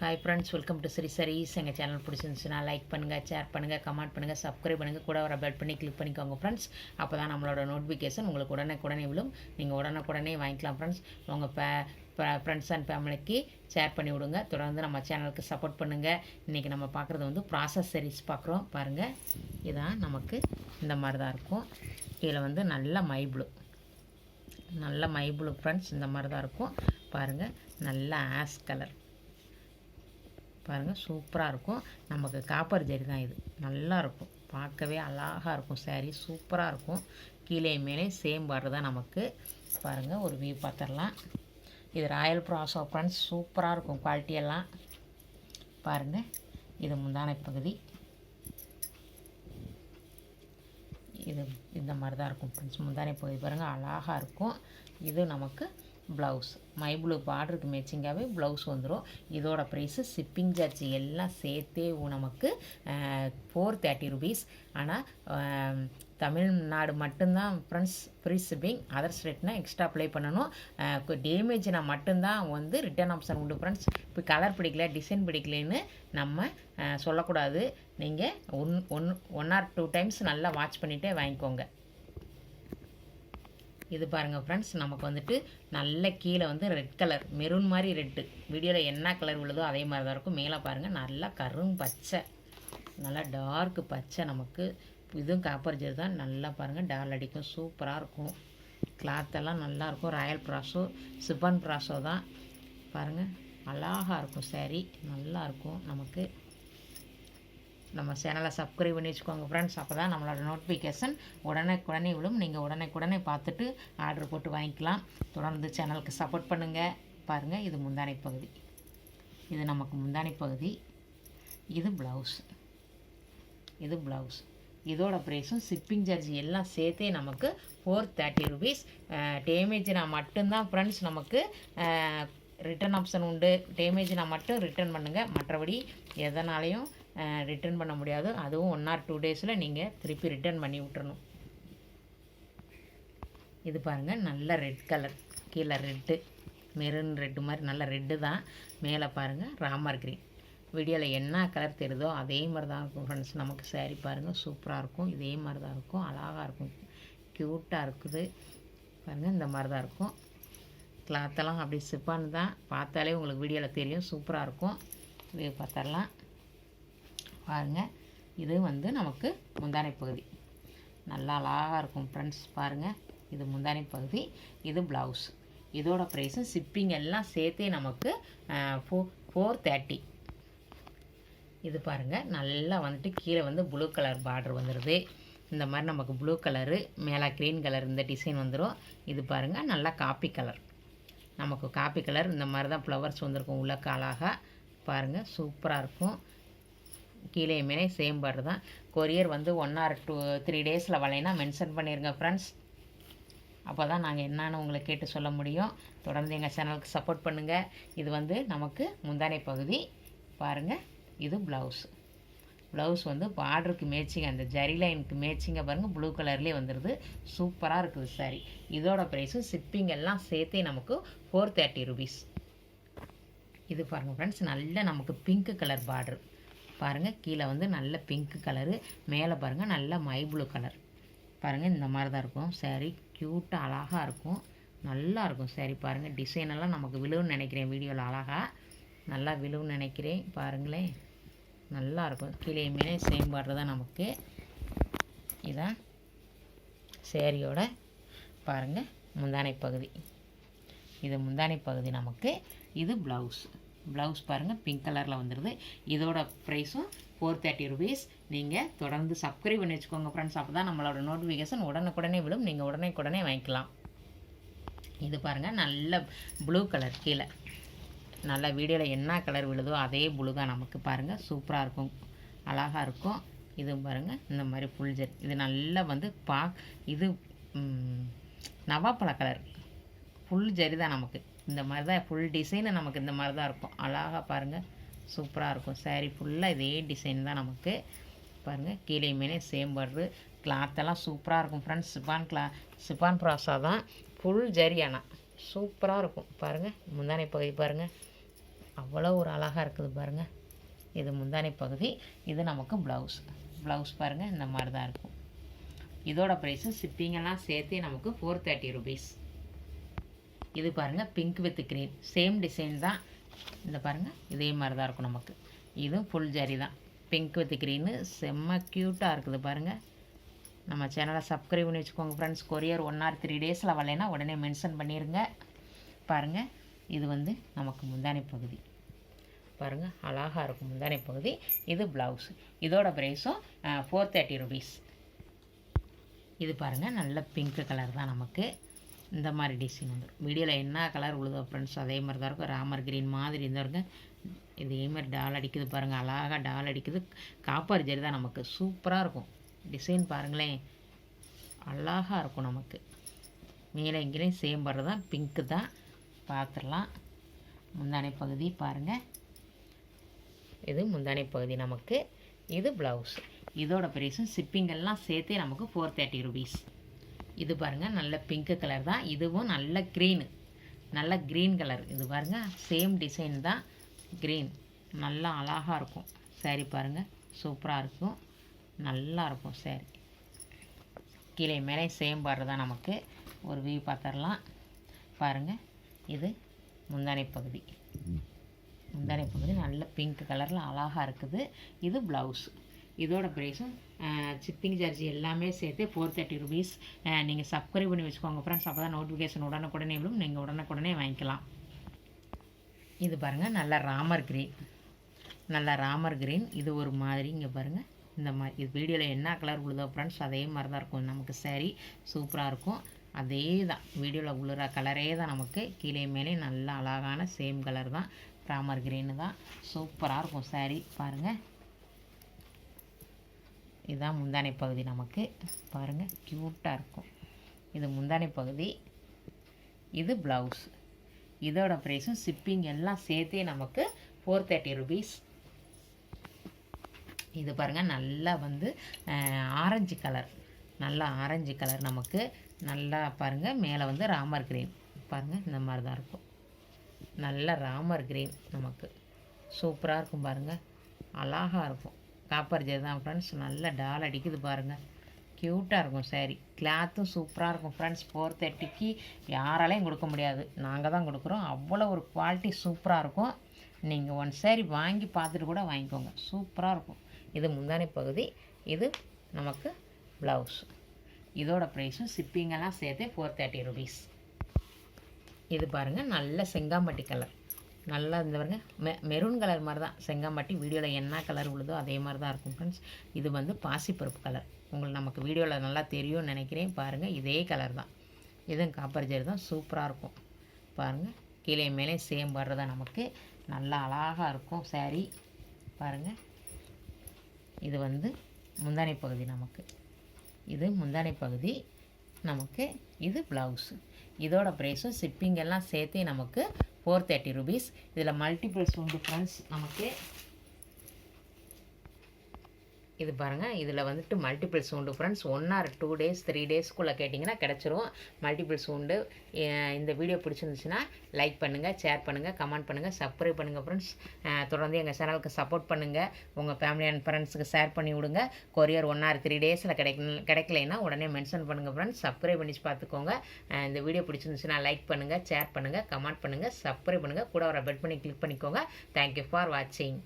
Hi friends, welcome to SAREES. எங்கள் channel பிடிச்சிருந்துச்சுன்னா like பண்ணுங்கள், ஷேர் பண்ணுங்கள், கமெண்ட் பண்ணுங்கள், சப்ஸ்கிரைப் பண்ணுங்கள், கூட ஒரு பெல் பண்ணி கிளிக் பண்ணிக்கோங்க ஃப்ரெண்ட்ஸ். அப்போ தான் நம்மளோட நோட்டிஃபிகேஷன் உங்களுக்கு உடனே விழும். நீங்கள் உடனே வாங்கிக்கலாம் ஃப்ரெண்ட்ஸ். உங்கள் ஃப்ரெண்ட்ஸ் அண்ட் ஃபேமிலிக்கு ஷேர் பண்ணி விடுங்க. தொடர்ந்து நம்ம சேனலுக்கு சப்போர்ட் பண்ணுங்கள். இன்றைக்கி நம்ம பார்க்குறது வந்து ப்ராசஸ் SAREES பார்க்குறோம். பாருங்கள், இதான் நமக்கு இந்த மாதிரி தான் இருக்கும். கீழே வந்து நல்ல மை ப்ளூ ஃப்ரெண்ட்ஸ், இந்த மாதிரி தான் இருக்கும். பாருங்கள், நல்ல ஆஷ் கலர் பாருங்கள், சூப்பராக இருக்கும். நமக்கு காப்பர் ஜரி தான், இது நல்லா இருக்கும், பார்க்கவே அழகாக இருக்கும். சாரீ சூப்பராக இருக்கும். கீழே மேலே சேம் பார்டர் தான் நமக்கு. பாருங்கள், ஒரு வியூ பார்த்துடலாம். இது ராயல் பிராசோ ஃப்ரெண்ட்ஸ், சூப்பராக இருக்கும் குவாலிட்டியெல்லாம். பாருங்கள், இது முந்தானை பகுதி. இது இந்த மாதிரி தான் இருக்கும் ஃப்ரெண்ட்ஸ். முந்தானை பகுதி பாருங்கள், அழகாக இருக்கும். இது நமக்கு ப்ளவுஸ், மை ப்ளூ பார்டருக்கு மேட்சிங்காகவே ப்ளவுஸ் வந்துடும். இதோட ப்ரைஸு ஷிப்பிங் சார்ஜ் எல்லாம் சேர்த்தே நமக்கு 430 ருபீஸ். ஆனால் தமிழ்நாடு மட்டும்தான் ஃப்ரெண்ட்ஸ் ஃப்ரீ ஷிப்பிங். அதர் ஸ்டேட்னால் எக்ஸ்ட்ரா அப்ளை பண்ணணும். டேமேஜ்னா மட்டும்தான் வந்து ரிட்டர்ன் ஆப்ஷன் உண்டு ஃப்ரெண்ட்ஸ். இப்போ கலர் பிடிக்கல, டிசைன் பிடிக்கலன்னு நம்ம சொல்லக்கூடாது. நீங்கள் ஒன் ஆர் 2 டைம்ஸ் நல்லா வாட்ச் பண்ணிகிட்டே வாங்கிக்கோங்க. இது பாருங்கள் ஃப்ரெண்ட்ஸ், நமக்கு வந்துட்டு நல்ல கீழே வந்து ரெட் கலர், மெரூன் மாதிரி ரெட்டு. வீடியோவில் என்ன கலர் விழுதோ அதே மாதிரி தான் இருக்கும். மேலே பாருங்கள், நல்லா பச்சை, நல்லா டார்க் பச்சை. நமக்கு இதுவும் காப்பர் ஜெல் தான். நல்லா பாருங்கள், டால் அடிக்கும், சூப்பராக இருக்கும். கிளாத்தெல்லாம் நல்லாயிருக்கும். ராயல் பிராசோ, சிப்பான் பிராசோ தான். பாருங்கள், அழகாக இருக்கும். சாரீ நல்லாயிருக்கும். நமக்கு நம்ம சேனலை சப்ஸ்கிரைப் பண்ணி வச்சுக்கோங்க ஃப்ரெண்ட்ஸ். அப்போ தான் நம்மளோட நோட்டிஃபிகேஷன் உடனே விழும். நீங்கள் உடனே பார்த்துட்டு ஆர்டர் போட்டு வாங்கிக்கலாம். தொடர்ந்து சேனலுக்கு சப்போர்ட் பண்ணுங்கள். பாருங்கள், இது முந்தானை பகுதி. இது நமக்கு முந்தானை பகுதி. இது ப்ளவுஸ். இதோட ப்ரைஸும் ஷிப்பிங் சார்ஜ் எல்லாம் சேர்த்தே நமக்கு 430 ருபீஸ். டேமேஜ்னா மட்டும்தான் ஃப்ரெண்ட்ஸ் நமக்கு ரிட்டர்ன் ஆப்ஷன் உண்டு. டேமேஜ்னா மட்டும் ரிட்டர்ன் பண்ணுங்கள். மற்றபடி எதனாலையும் ரிட்டர்ன் பண்ண முடியாது. அதுவும் 1 or 2 டேஸில் நீங்கள் திருப்பி ரிட்டர்ன் பண்ணி விட்டுறணும். இது பாருங்கள், நல்ல ரெட் கலர். கீழே ரெட்டு, மெரூன் ரெட்டு மாதிரி நல்ல ரெட்டு தான். மேலே பாருங்கள், ராமர் க்ரீன். வீடியோவில் என்ன கலர் தெரியுதோ அதே மாதிரி தான் இருக்கும் ஃப்ரெண்ட்ஸ். நமக்கு சாரீ பாருங்கள், சூப்பராக இருக்கும். இதே மாதிரி தான் இருக்கும், அழகாக இருக்கும், க்யூட்டாக இருக்குது. பாருங்கள், இந்த மாதிரி தான் இருக்கும். கிளாத்தெல்லாம் அப்படி சிப்பான்னு தான், பார்த்தாலே உங்களுக்கு வீடியோவில் தெரியும், சூப்பராக இருக்கும். இது பார்த்துடலாம். பாருங்கள், இது வந்து நமக்கு முந்தானை பகுதி. நல்லா அழகாக இருக்கும் ஃப்ரெண்ட்ஸ். பாருங்கள், இது முந்தானை பகுதி. இது ப்ளவுஸ். இதோட ப்ரைஸும் ஷிப்பிங் எல்லாம் சேர்த்தே நமக்கு 430. இது பாருங்கள், நல்லா வந்துட்டு கீழே வந்து ப்ளூ கலர் பார்டர் வந்துடுது. இந்த மாதிரி நமக்கு ப்ளூ கலரு, மேலே க்ரீன் கலர் இந்த டிசைன் வந்துடும். இது பாருங்கள், நல்லா காப்பி கலர். நமக்கு காப்பி கலர் இந்த மாதிரி தான் ஃப்ளவர்ஸ் வந்திருக்கும் உள்ளக்க. அழகாக பாருங்கள், சூப்பராக இருக்கும். கீழே மேலே சேம் பார்டர் தான். கொரியர் வந்து 1 or 3 டேஸில் வரலைன்னா மென்ஷன் பண்ணிடுங்க ஃப்ரெண்ட்ஸ். அப்போ தான் நாங்கள் என்னன்னு உங்களை கேட்டு சொல்ல முடியும். தொடர்ந்து எங்கள் சேனலுக்கு சப்போர்ட் பண்ணுங்கள். இது வந்து நமக்கு முந்தானை பகுதி. பாருங்கள், இது ப்ளவுஸ் வந்து பார்டருக்கு மேட்சிங், அந்த ஜரி லைனுக்கு மேட்சிங்காக பாருங்கள், ப்ளூ கலர்லேயே வந்துடுது. சூப்பராக இருக்குது சாரி. இதோட ப்ரைஸும் ஷிப்பிங் எல்லாம் சேர்த்தே நமக்கு 430 ருபீஸ். இது பாருங்கள் ஃப்ரெண்ட்ஸ், நல்ல நமக்கு பிங்க் கலர் பார்டர். பாருங்கள், கீழே வந்து நல்ல பிங்க் கலரு, மேலே பாருங்கள் நல்ல மை ப்ளூ கலர். பாருங்கள், இந்த மாதிரி தான் இருக்கும் சாரீ. க்யூட்டாக அழகாக இருக்கும், நல்லா இருக்கும் சாரீ. பாருங்கள், டிசைனெல்லாம் நமக்கு விழுவுன்னு நினைக்கிறேன். வீடியோவில் அழகாக நல்லா விழுவுன்னு நினைக்கிறேன். பாருங்களேன், நல்லா இருக்கும். கீழே மேலே சேம் பார்டர் தான் நமக்கு. இதான் சாரியோட பாருங்கள் முந்தானை பகுதி. இது முந்தானை பகுதி நமக்கு. இது ப்ளவுஸ் பாருங்கள், பிங்க் கலரில் வந்துடுது. இதோட ப்ரைஸும் 430 ருபீஸ். நீங்கள் தொடர்ந்து சப்ஸ்கிரைப் பண்ணி வச்சுக்கோங்க ஃப்ரெண்ட்ஸ். அப்போ தான் நம்மளோட நோட்டிஃபிகேஷன் உடனே விழும். நீங்கள் உடனே வாங்கிக்கலாம். இது பாருங்கள், நல்ல ப்ளூ கலர். கீழே நல்ல வீடியோவில் என்ன கலர் விழுதோ அதே ப்ளூ தான் நமக்கு. பாருங்கள், சூப்பராக இருக்கும், அழகாக இருக்கும். இது பாருங்கள், இந்த மாதிரி ஃபுல் ஜெட். இது நல்லா வந்து இது நவாப்பழ கலர், ஃபுல் ஜரி தான் நமக்கு. இந்த மாதிரி தான் ஃபுல் டிசைனு நமக்கு இந்த மாதிரி தான் இருக்கும். அழகாக பாருங்கள், சூப்பராக இருக்கும். சாரீ ஃபுல்லாக இதே டிசைன் தான் நமக்கு. பாருங்கள், கீழே மேலே சேம் பார்டரு. கிளாத்தெல்லாம் சூப்பராக இருக்கும் ஃப்ரெண்ட்ஸ். சிப்பான் ப்ராசா தான், ஃபுல் ஜரி. ஆனால் சூப்பராக இருக்கும். பாருங்கள், முந்தானை பகுதி பாருங்கள், அவ்வளோ ஒரு அழகாக இருக்குது பாருங்கள். இது முந்தானை பகுதி. இது நமக்கு ப்ளவுஸ் பாருங்கள் இந்த மாதிரி தான் இருக்கும். இதோட ப்ரைஸும் ஷிப்பிங்கெல்லாம் சேர்த்து நமக்கு 430 rupees. இது பாருங்கள் pink with green same design தான். இந்த பாருங்கள் இதே மாதிரி தான் இருக்கும் நமக்கு. இதுவும் ஃபுல் ஜரி தான். பிங்க் வித் க்ரீனு செம்ம க்யூட்டாக இருக்குது பாருங்கள். நம்ம சேனலை சப்ஸ்கிரைப் பண்ணி வச்சுக்கோங்க ஃப்ரெண்ட்ஸ். கொரியர் 1 or 3 daysல வரலைன்னா உடனே மென்ஷன் பண்ணிடுங்க. பாருங்கள் இது வந்து நமக்கு முந்தானை பகுதி பாருங்கள் அழகாக இருக்கும் முந்தானை பகுதி. இது ப்ளவுஸ். இதோட ப்ரைஸும் 430 rupees. இது பாருங்கள் நல்ல பிங்க் கலர் தான் நமக்கு. இந்த மாதிரி டிசைன் வந்துடும். வீடியோவில் என்ன கலர் உழுதோ ஃப்ரெண்ட்ஸ் அதே மாதிரி தான் இருக்கும். ராமர் க்ரீன் மாதிரி இருந்தவருங்க. இதே மாதிரி டால் அடிக்குது பாருங்கள். அழகாக டால் அடிக்குது. காப்பர் ஜரி தான் நமக்கு. சூப்பராக இருக்கும். டிசைன் பாருங்களேன் அழகாக இருக்கும் நமக்கு. மேலே எங்கேயும் சேம் வர்றது தான் பிங்க்கு தான். பார்த்துடலாம். முந்தானை பகுதி பாருங்கள். இது முந்தானை பகுதி நமக்கு. இது ப்ளவுஸ். இதோட ப்ரைஸும் ஷிப்பிங்கெல்லாம் சேர்த்தே நமக்கு 430 rupees. இது பாருங்கள் நல்ல பிங்க்கு கலர் தான். இதுவும் நல்ல க்ரீன் கலர். இது பாருங்கள் சேம் டிசைன் தான். க்ரீன் நல்லா அழகாக இருக்கும். சாரீ பாருங்கள் சூப்பராக இருக்கும். நல்லா இருக்கும் சாரீ. கீழே மேலே சேம் பார்டர் தான் நமக்கு. ஒரு வியூ பார்த்துடலாம் பாருங்கள். இது முந்தானை பகுதி. நல்ல பிங்க் கலரில் அழகாக இருக்குது. இது ப்ளவுஸ். இதோட ப்ரைஸும் ஷிப்பிங் சார்ஜ் எல்லாமே சேர்த்து 430 rupees. நீங்கள் சப்ஸ்கிரைப் பண்ணி வச்சுக்கோங்க ஃப்ரெண்ட்ஸ். அப்போ தான் நோட்டிஃபிகேஷன் உடனுக்குடனே விடும். நீங்கள் உடனுக்குடனே வாங்கிக்கலாம். இது பாருங்கள் நல்ல ராமர் க்ரீன். இது ஒரு மாதிரி இங்கே பாருங்கள் இந்த மாதிரி. இது வீடியோவில் என்ன கலர் உழுதோ ஃப்ரெண்ட்ஸ் அதே மாதிரி தான் இருக்கும் நமக்கு. சாரீ சூப்பராக இருக்கும். அதே தான் வீடியோவில் உழுற கலரே தான் நமக்கு. கீழே மேலே நல்ல அழகான சேம் கலர் தான். ராமர் க்ரீனு தான். சூப்பராக இருக்கும் சாரீ பாருங்கள். இதுதான் முந்தானை பகுதி நமக்கு. பாருங்கள் க்யூட்டாக இருக்கும். இது முந்தானை பகுதி. இது ப்ளவுஸ். இதோட ப்ரைஸும் ஷிப்பிங் எல்லாம் சேர்த்தே நமக்கு 430 rupees. இது பாருங்கள் நல்லா வந்து ஆரஞ்சு கலர் நமக்கு. நல்லா பாருங்கள் மேலே வந்து ராமர் க்ரீன் பாருங்கள் இந்த மாதிரி தான் இருக்கும். நல்ல ராமர் க்ரீன் நமக்கு. சூப்பராக இருக்கும் பாருங்கள். அழகாக இருக்கும். காப்பர் ஜரி தான் ஃப்ரெண்ட்ஸ். நல்ல டால் அடிக்குது பாருங்கள். க்யூட்டாக இருக்கும் சாரீ. கிளாத்தும் சூப்பராக இருக்கும் ஃப்ரெண்ட்ஸ். 430க்கு யாராலையும் கொடுக்க முடியாது. நாங்கள் தான் கொடுக்குறோம். அவ்வளோ ஒரு குவாலிட்டி சூப்பராக இருக்கும். நீங்கள் ஒன் சாரீ வாங்கி பார்த்துட்டு கூட வாங்கிக்கோங்க. சூப்பராக இருக்கும். இது முந்தானை பகுதி. இது நமக்கு ப்ளவுஸ். இதோட ப்ரைஸும் ஷிப்பிங்கெல்லாம் சேர்த்து 430 rupees. இது பாருங்கள் நல்ல செங்காம்பட்டி கலர். நல்லா இந்த பாருங்க மெரூன் கலர் மாதிரி தான் செங்காம்பட்டி. வீடியோவில் என்ன கலர் உழுதோ அதே மாதிரி தான் இருக்கும் ஃப்ரெண்ட்ஸ். இது வந்து பாசிப்பருப்பு கலர். உங்களுக்கு நமக்கு வீடியோவில் நல்லா தெரியும்னு நினைக்கிறேன். பாருங்கள் இதே கலர் தான். இதுவும் காப்பர் ஜரி தான். சூப்பராக இருக்கும் பாருங்கள். கீழே மேலே சேம் வர்றதான் நமக்கு. நல்லா அழகாக இருக்கும் சாரீ பாருங்கள். இது வந்து முந்தானை பகுதி நமக்கு. இது முந்தானை பகுதி நமக்கு. இது ப்ளவுஸு. இதோட ப்ரைஸும் ஷிப்பிங் எல்லாம் சேர்த்து நமக்கு 430 rupees. இதில் மல்டிபிள்ஸ் உண்டு ஃப்ரெண்ட்ஸ் நமக்கு. இது பாருங்கள் இதில் வந்துட்டு மல்டிபிள்ஸ் உண்டு ஃப்ரெண்ட்ஸ். 1 or 2 days 3 daysக்குள்ளே கேட்டிங்கன்னா கிடச்சிரும். மல்டிபிள்ஸ் உண்டு. இந்த வீடியோ பிடிச்சிருந்துச்சுன்னா லைக் பண்ணுங்கள், ஷேர் பண்ணுங்கள், கமெண்ட் பண்ணுங்கள், சப்ஸ்கிரைப் பண்ணுங்கள் ஃப்ரெண்ட்ஸ். தொடர்ந்து எங்கள் சேனலுக்கு சப்போர்ட் பண்ணுங்கள். உங்கள் ஃபேமிலி அண்ட் ஃப்ரெண்ட்ஸுக்கு ஷேர் பண்ணி விடுங்க. கொரியர் 1 or 3 daysல கிடைக்கலைன்னா உடனே மென்ஷன் பண்ணுங்கள் ஃப்ரெண்ட்ஸ். சப்ஸ்கிரைப் பண்ணி பார்த்துக்கோங்க. இந்த வீடியோ பிடிச்சிருந்துச்சுன்னா லைக் பண்ணுங்கள், ஷேர் பண்ணுங்கள், கமெண்ட் பண்ணுங்கள், சப்ஸ்கிரைப் பண்ணுங்கள். கூட வர பெல் பண்ணி கிளிக் பண்ணிக்கோங்க. தேங்க்யூ ஃபார் வாட்சிங்.